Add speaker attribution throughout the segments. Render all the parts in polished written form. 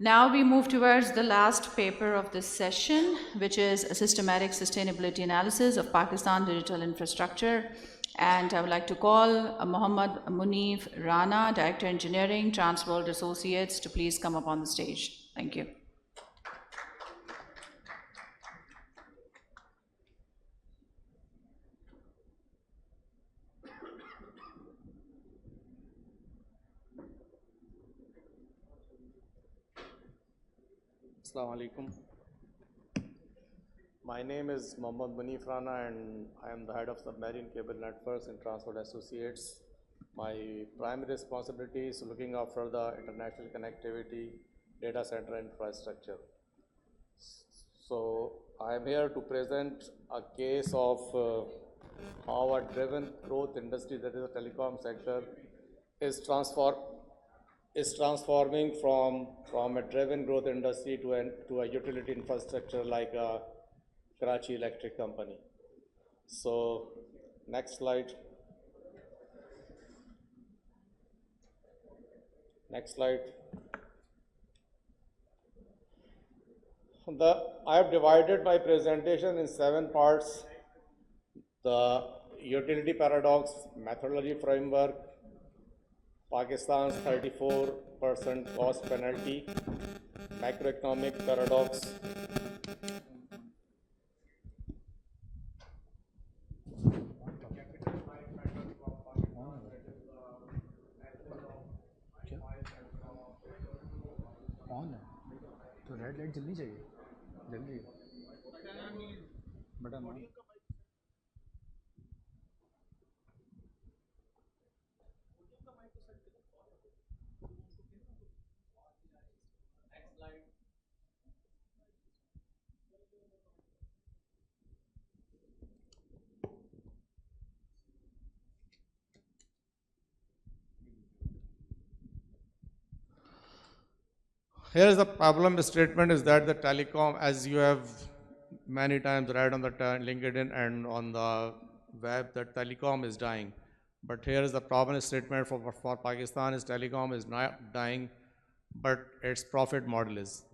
Speaker 1: Now we move towards the last paper of this session, which is a systematic sustainability analysis of Pakistan digital infrastructure. And I would like to call Mohammad Munif Rana, Director Engineering, Transworld Associates, to please come up on the stage. Thank you.
Speaker 2: Assalamu alaikum. My name is Mohammad Munif Rana and I am the head of Submarine Cable Networks in Transport Associates. My primary responsibility is looking after the international connectivity, data center infrastructure. So I am here to present a case of how a driven growth industry, that is the telecom sector, is transforming from a driven growth industry to a utility infrastructure like a Karachi Electric Company. So next slide. Next slide. I have divided my presentation in 7 parts: the utility paradox, methodology framework, Pakistan's 34% cost penalty, macroeconomic paradox,
Speaker 3: on है तो red light जल्दी चाहिए जल्दी button on
Speaker 2: Here is the problem statement is that the telecom, as you have many times read on the LinkedIn and on the web, that telecom is dying. But here is the problem statement for Pakistan is telecom is not dying, but its profit model is.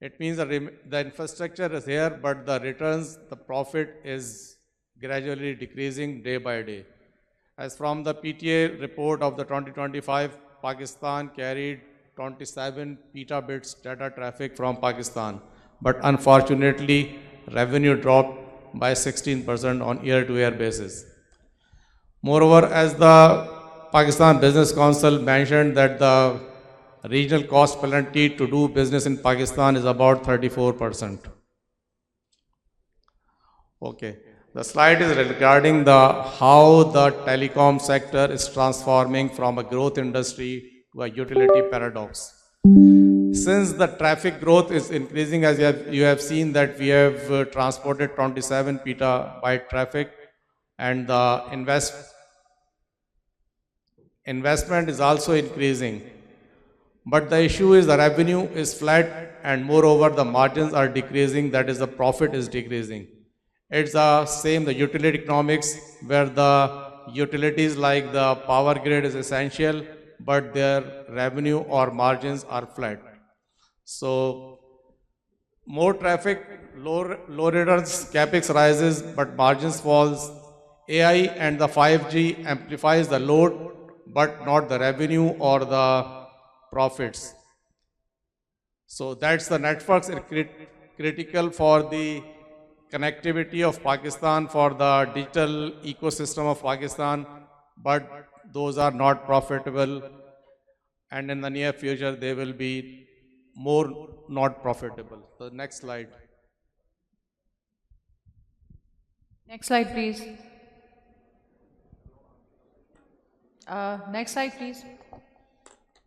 Speaker 2: It means the infrastructure is here, but the returns, the profit is gradually decreasing day by day. As from the PTA report of the 2025, Pakistan carried 27 petabits data traffic from Pakistan, but unfortunately, revenue dropped by 16% on year-to-year basis. Moreover, as the Pakistan Business Council mentioned that the regional cost penalty to do business in Pakistan is about 34%. Okay. The slide is regarding how the telecom sector is transforming from a growth industry to a utility paradox. Since the traffic growth is increasing, as you have seen that we have transported 27 petabyte traffic, and the investment is also increasing. But the issue is the revenue is flat, and moreover the margins are decreasing, that is the profit is decreasing. It's the same, the utility economics, where the utilities like the power grid is essential, but their revenue or margins are flat. So more traffic, low returns, capex rises, but margins falls. AI and the 5G amplifies the load, but not the revenue or the profits. So that's the networks are critical for the connectivity of Pakistan, for the digital ecosystem of Pakistan, but those are not profitable, and in the near future they will be more not profitable. The next slide.
Speaker 1: Next slide, please. Next slide, please.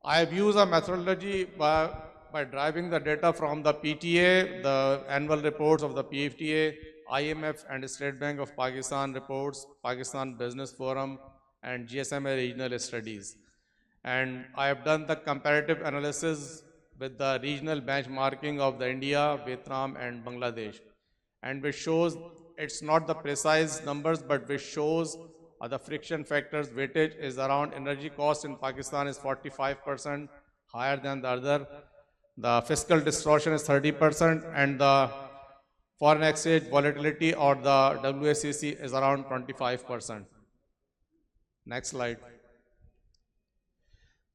Speaker 2: I have used a methodology by driving the data from the PTA, the annual reports of the PFTA, IMF and State Bank of Pakistan reports, Pakistan Business Forum, and GSMA regional studies. And I have done the comparative analysis with the regional benchmarking of the India, Vietnam, and Bangladesh, and which shows it's not the precise numbers, but which shows the friction factors weightage is around energy cost in Pakistan is 45% higher than the other. The fiscal distortion is 30%, and the foreign exchange volatility or the WACC is around 25%. Next slide.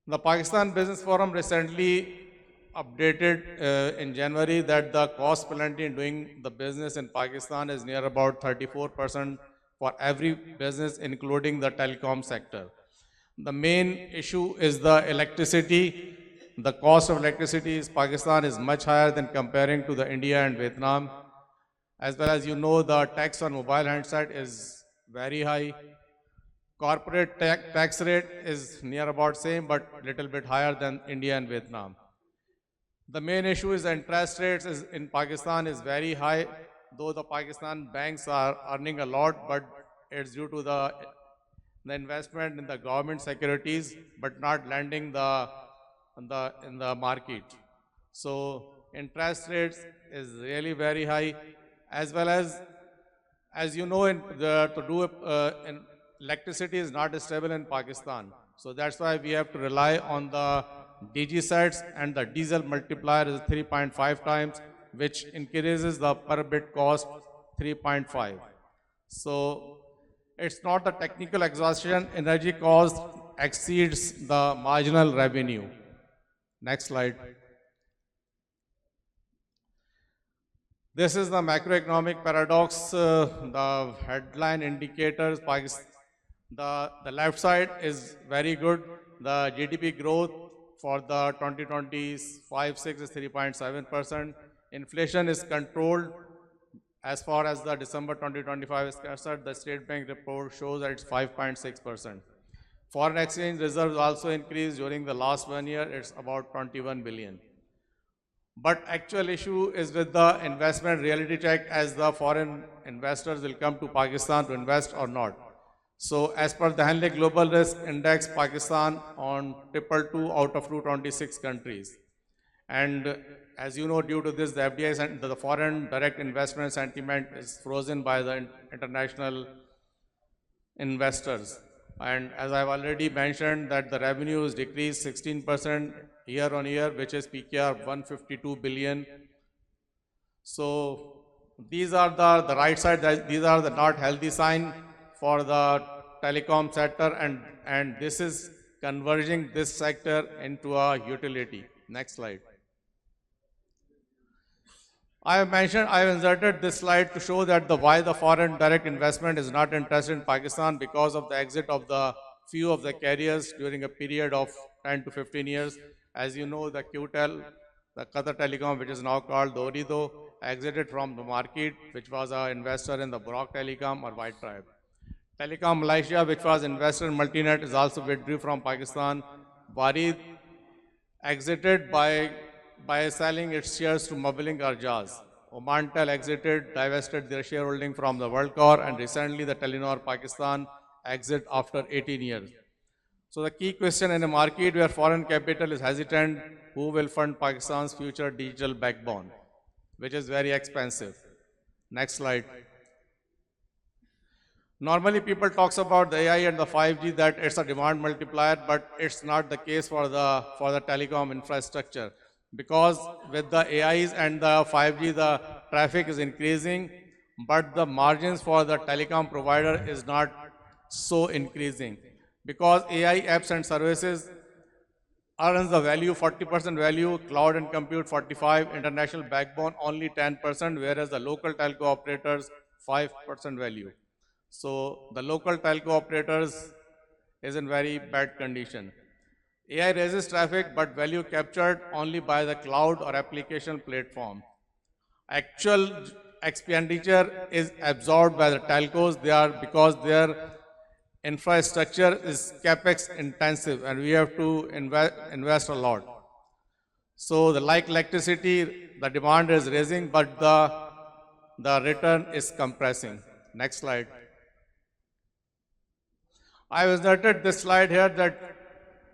Speaker 2: The Pakistan Business Forum recently updated in January that the cost penalty in doing the business in Pakistan is near about 34% for every business, including the telecom sector. The main issue is the electricity. The cost of electricity in Pakistan is much higher than comparing to the India and Vietnam. As well as you know, the tax on mobile handset is very high. Corporate tax rate is near about same, but little bit higher than India and Vietnam. The main issue is the interest rates in Pakistan is very high, though the Pakistan banks are earning a lot, but it's due to the investment in the government securities, but not lending in the market. So interest rates is really very high, as well as you know, electricity is not stable in Pakistan. So that's why we have to rely on the DG sets, and the diesel multiplier is 3.5 times, which increases the per bit cost 3.5. So it's not a technical exhaustion. Energy cost exceeds the marginal revenue. Next slide. This is the macroeconomic paradox. The headline indicators, the left side is very good. The GDP growth for the 2025-6 is 3.7%. Inflation is controlled as far as the December 2025 is concerned. The State Bank report shows that it's 5.6%. Foreign exchange reserves also increased during the last 1 year. It's about 21 billion. But actual issue is with the investment reality check, as the foreign investors will come to Pakistan to invest or not. So as per the Hanley Global Risk Index, Pakistan on 222 out of 226 countries. And as you know, due to this, the FDI and the foreign direct investment sentiment is frozen by the international investors. And as I've already mentioned, that the revenues decreased 16% year on year, which is PKR 152 billion. So these are the right side, these are the not healthy sign for the telecom sector, and this is converging this sector into a utility. Next slide. I have inserted this slide to show that why the foreign direct investment is not interested in Pakistan, because of the exit of the few of the carriers during a period of 10 to 15 years. As you know, the QTEL, the Qatar Telecom, which is now called Ooredoo, exited from the market, which was an investor in the Brock Telecom or White Tribe. Telecom Malaysia, which was investor in Multinet, is also withdrew from Pakistan. Warid exited by selling its shares to Mobilink or Jazz. Omantel exited, divested their shareholding from the WorldCore, and recently the Telenor Pakistan exit after 18 years. So the key question in a market where foreign capital is hesitant, who will fund Pakistan's future digital backbone, which is very expensive. Next slide. Normally people talks about the AI and the 5G, that it's a demand multiplier, but it's not the case for the telecom infrastructure. Because with the AIs and the 5G, the traffic is increasing, but the margins for the telecom provider is not so increasing. Because AI apps and services earns the value, 40% value, cloud and compute 45%, international backbone only 10%, whereas the local telco operators 5% value. So the local telco operators is in very bad condition. AI raises traffic, but value captured only by the cloud or application platform. Actual expenditure is absorbed by the telcos. Because their infrastructure is capex intensive, and we have to invest a lot. So like electricity, the demand is raising, but the return is compressing. Next slide. I have inserted this slide here that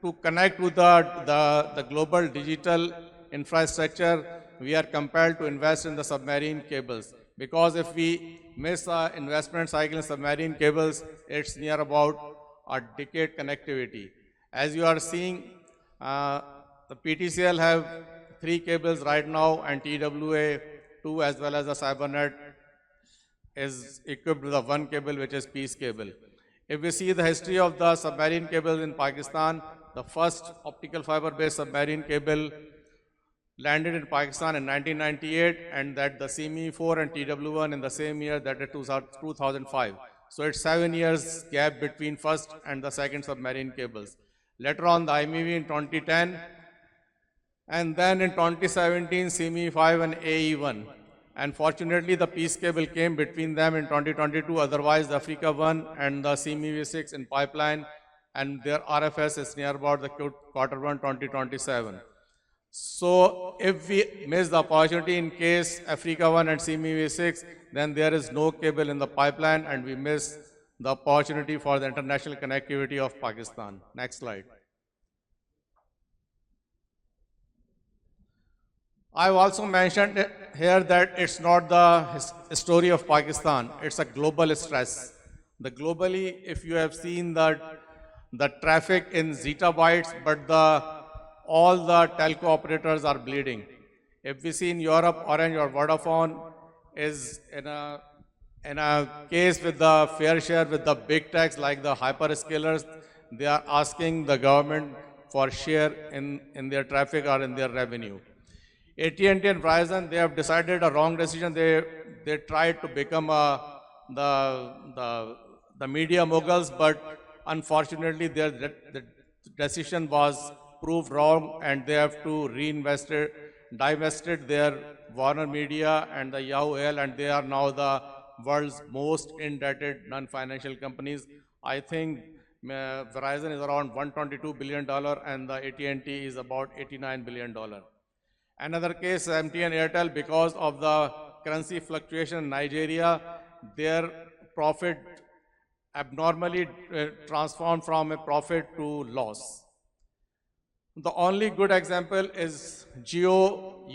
Speaker 2: to connect with the global digital infrastructure, we are compelled to invest in the submarine cables. Because if we miss the investment cycle in submarine cables, it's near about a decade connectivity. As you are seeing, the PTCL have 3 cables right now, and TWA 2 as well as the CyberNet is equipped with a 1 cable, which is Peace cable. If we see the history of the submarine cables in Pakistan, the first optical fiber-based submarine cable landed in Pakistan in 1998, and that the CME-4 and TW1 in the same year, that is 2005. So it's 7 years gap between first and the second submarine cables. Later on, the IMEV in 2010, and then in 2017, CME-5 and AE-1. And fortunately, the Peace cable came between them in 2022. Otherwise, the Africa 1 and the CME-6 in pipeline, and their RFS is near about the Q1 2027. So if we miss the opportunity in case Africa 1 and CME-6, then there is no cable in the pipeline, and we miss the opportunity for the international connectivity of Pakistan. Next slide. I've also mentioned here that it's not the story of Pakistan, it's a global stress. Globally, if you have seen the traffic in zettabytes, but all the telco operators are bleeding. If we see in Europe, Orange or Vodafone is in a case with the fair share with the big techs like the hyperscalers, they are asking the government for share in their traffic or in their revenue. AT&T and Verizon, they have decided a wrong decision. They tried to become the media moguls, but unfortunately the decision was proved wrong, and they have to divested their Warner Media and the Yahoo AL, and they are now the world's most indebted non-financial companies. I think Verizon is around $122 billion and the AT&T is about $89 billion. Another case, MTN Airtel, because of the currency fluctuation in Nigeria, their profit abnormally transformed from a profit to loss. The only good example is Jio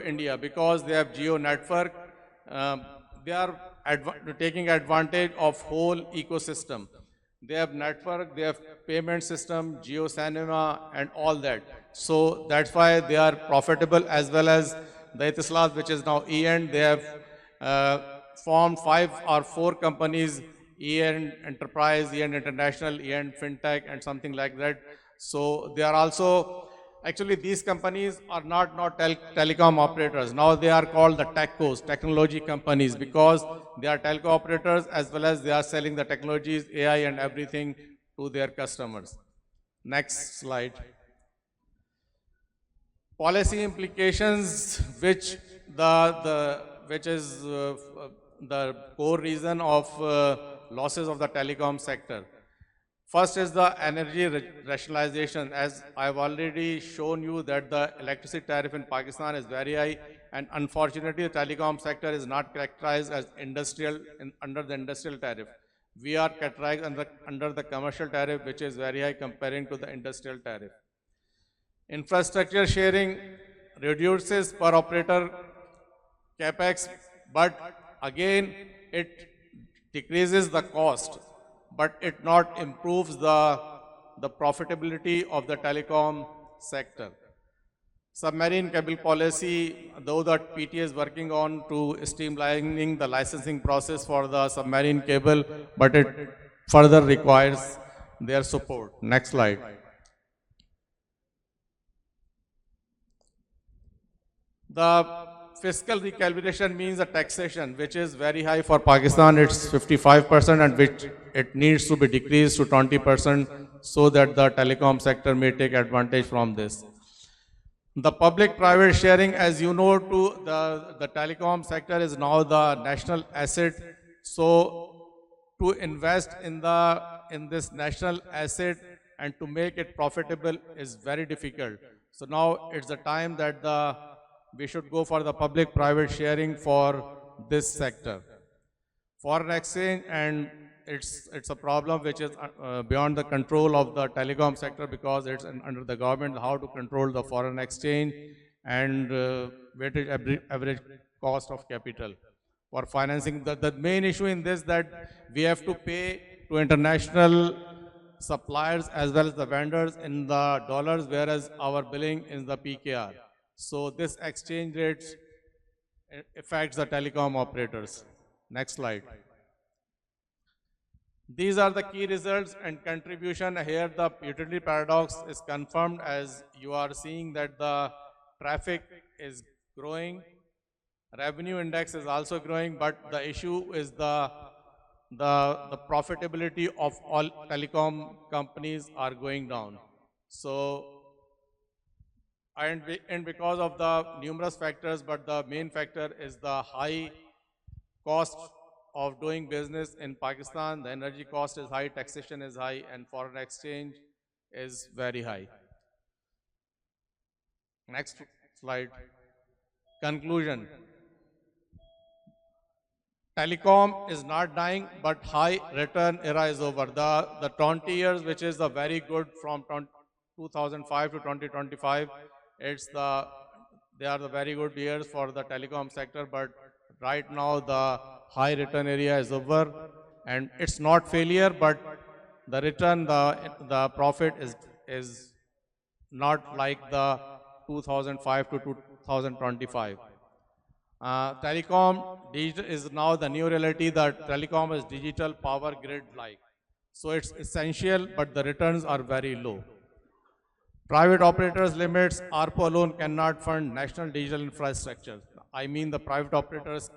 Speaker 2: India, because they have Jio network. They are taking advantage of whole ecosystem. They have network, they have payment system, Jio Cinema, and all that. So that's why they are profitable, as well as the Etisalat, which is now EN. They have formed 5 or 4 companies, EN Enterprise, EN International, EN FinTech, and something like that. So they are also, actually these companies are not telecom operators. Now they are called the techcos, technology companies, because they are telco operators as well as they are selling the technologies, AI and everything to their customers. Next slide. Policy implications, which is the core reason of losses of the telecom sector. First is the energy rationalization. As I've already shown you that the electricity tariff in Pakistan is very high, and unfortunately the telecom sector is not characterized as industrial under the industrial tariff. We are categorized under the commercial tariff, which is very high comparing to the industrial tariff. Infrastructure sharing reduces per operator capex, but again it decreases the cost, but it not improves the profitability of the telecom sector. Submarine cable policy, though that PT is working on to streamlining the licensing process for the submarine cable, but it further requires their support. Next slide. The fiscal recalibration means the taxation, which is very high for Pakistan. It's 55%, and which it needs to be decreased to 20% so that the telecom sector may take advantage from this. The public-private sharing, as you know, to the telecom sector is now the national asset. So to invest in this national asset and to make it profitable is very difficult. So now it's the time that we should go for the public-private sharing for this sector. Foreign exchange, and it's a problem which is beyond the control of the telecom sector, because it's under the government how to control the foreign exchange and weighted average cost of capital for financing. The main issue in this that we have to pay to international suppliers as well as the vendors in the dollars, whereas our billing is the PKR. So this exchange rates affects the telecom operators. Next slide. These are the key results and contribution. Here the utility paradox is confirmed as you are seeing that the traffic is growing, revenue index is also growing, but the issue is the profitability of all telecom companies are going down. So, and because of the numerous factors, but the main factor is the high cost of doing business in Pakistan. The energy cost is high, taxation is high, and foreign exchange is very high. Next slide. Conclusion. Telecom is not dying, but high return era is over. The 20 years, which is the very good from 2005 to 2025, they are the very good years for the telecom sector, but right now the high return area is over, and it's not failure, but the return, the profit is not like the 2005 to 2025. Telecom digital is now the new reality that telecom is digital power grid like. So it's essential, but the returns are very low. Private operators limits ARPO alone cannot fund national digital infrastructure. I mean the private operators,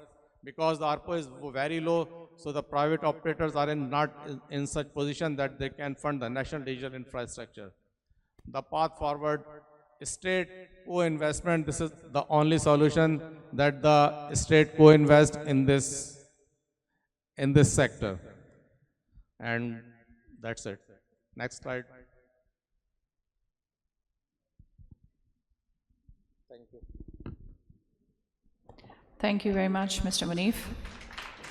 Speaker 2: because the ARPO is very low, so the private operators are not in such position that they can fund the national digital infrastructure. The path forward, state co-investment, this is the only solution that the state co-invest in this sector. And that's it. Next slide. Thank you.
Speaker 1: Thank you very much, Mr. Munif.